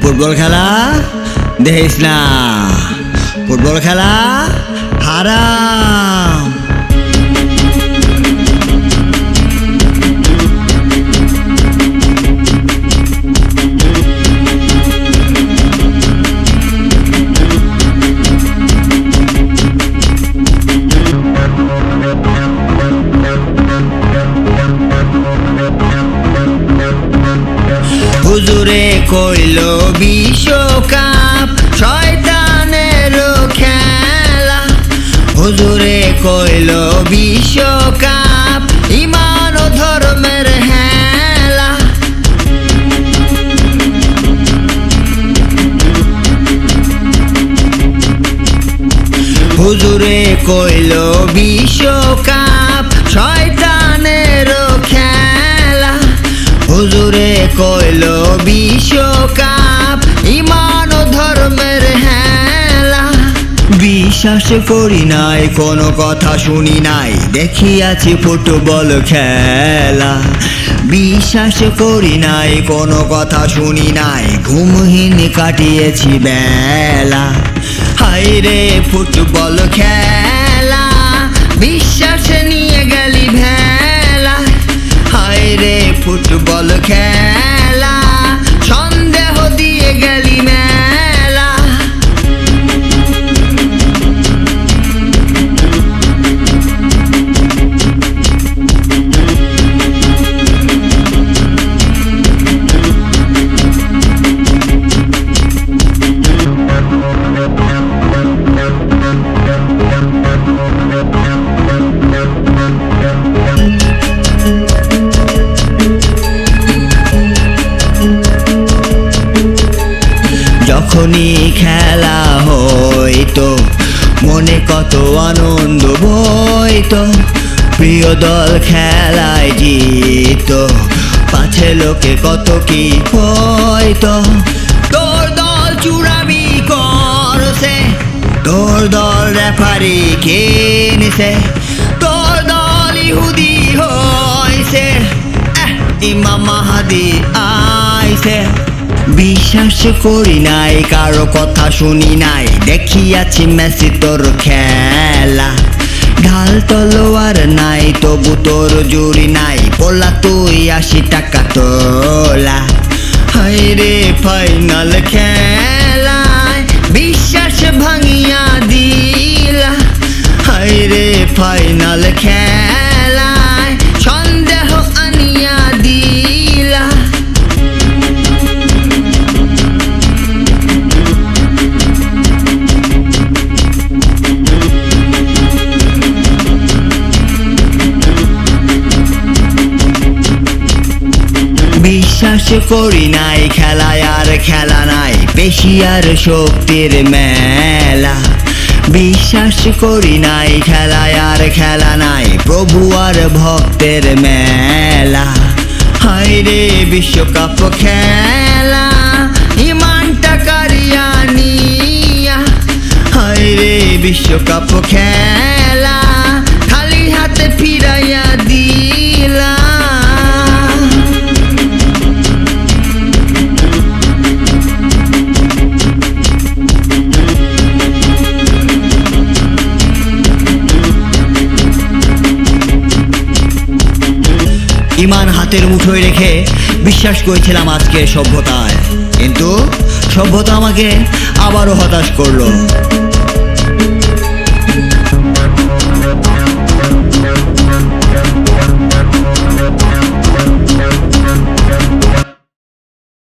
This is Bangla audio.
ফুটবল খেলা দেখিস না, ফুটবল খেলা হারাম। হুজুরে কইল বিশ্বকাপ শয়তানের খেলা, হুজুরে কইল বিশ্বকাপ ইমান ও ধর্মের হেলা। হুজুরে কইল বিশ্বকাপ শয়তানের খেলা, হুজুরে কইল বিশ্বকাপ ইমান ও ধর্মের হেলা। বিশ্বাস করি নাই, কোনো কথা শুনি নাই, দেখিয়াছি ফুটবল খেলা। বিশ্বাস করি নাই, কোনো কথা শুনি নাই, ঘুমহীন কাটিয়েছি বেলা। হায়রে ফুটবল খেলা, বিশ্বাস নিয়ে গেলি ভেলা। হায়রে ফুটবল খেলা, সন্দেহ দিয়ে গেলি মেলা। যখনই খেলা হইতো মনে কত আনন্দ বইতো, প্রিয় দল খেলায় জিত, পাছে লোকে কত কি কইতো। তোর দল চুরামি করছে, তোর দল রেফারি কিনছে, তোর দল ইহুদি হইছে, ইমাম মাহাদি আইছে। বিশ্বাস করি নাই, কারো কথা শুনি নাই, দেখিয়াছি মেসি তোর খেলা। ঢাল তলোয়ার নাই, তবু তোর জুড়ি নাই, পোলা তুই 80 টাকা তোলা। হায়রে ফাইনাল খেলায় বিশ্বাস ভাঙিয়া দিলা। হায়রে ফাইনাল খেলায় সন্দেহ আনিয়া দিলা। বিশ্বাস করি নাই, খেলায় আর খেলা নাই, পেশি আর শক্তির মেলা। বিশ্বাস করি নাই, খেলায় আর খেলা নাই, প্রভু আর ভক্তের মেলা। হায়রে বিশ্বকাপ খেলা, ইমানটা কারিয়া নিয়া। হায়রে বিশ্বকাপ খেলা, খালি হাতে ফিরাইয়া দিলা। ইমান হাতের মুঠোয় রেখে বিশ্বাস করেছিলাম আজকে সভ্যতায়, কিন্তু সভ্যতা আমাকে আবারও হতাশ করলো।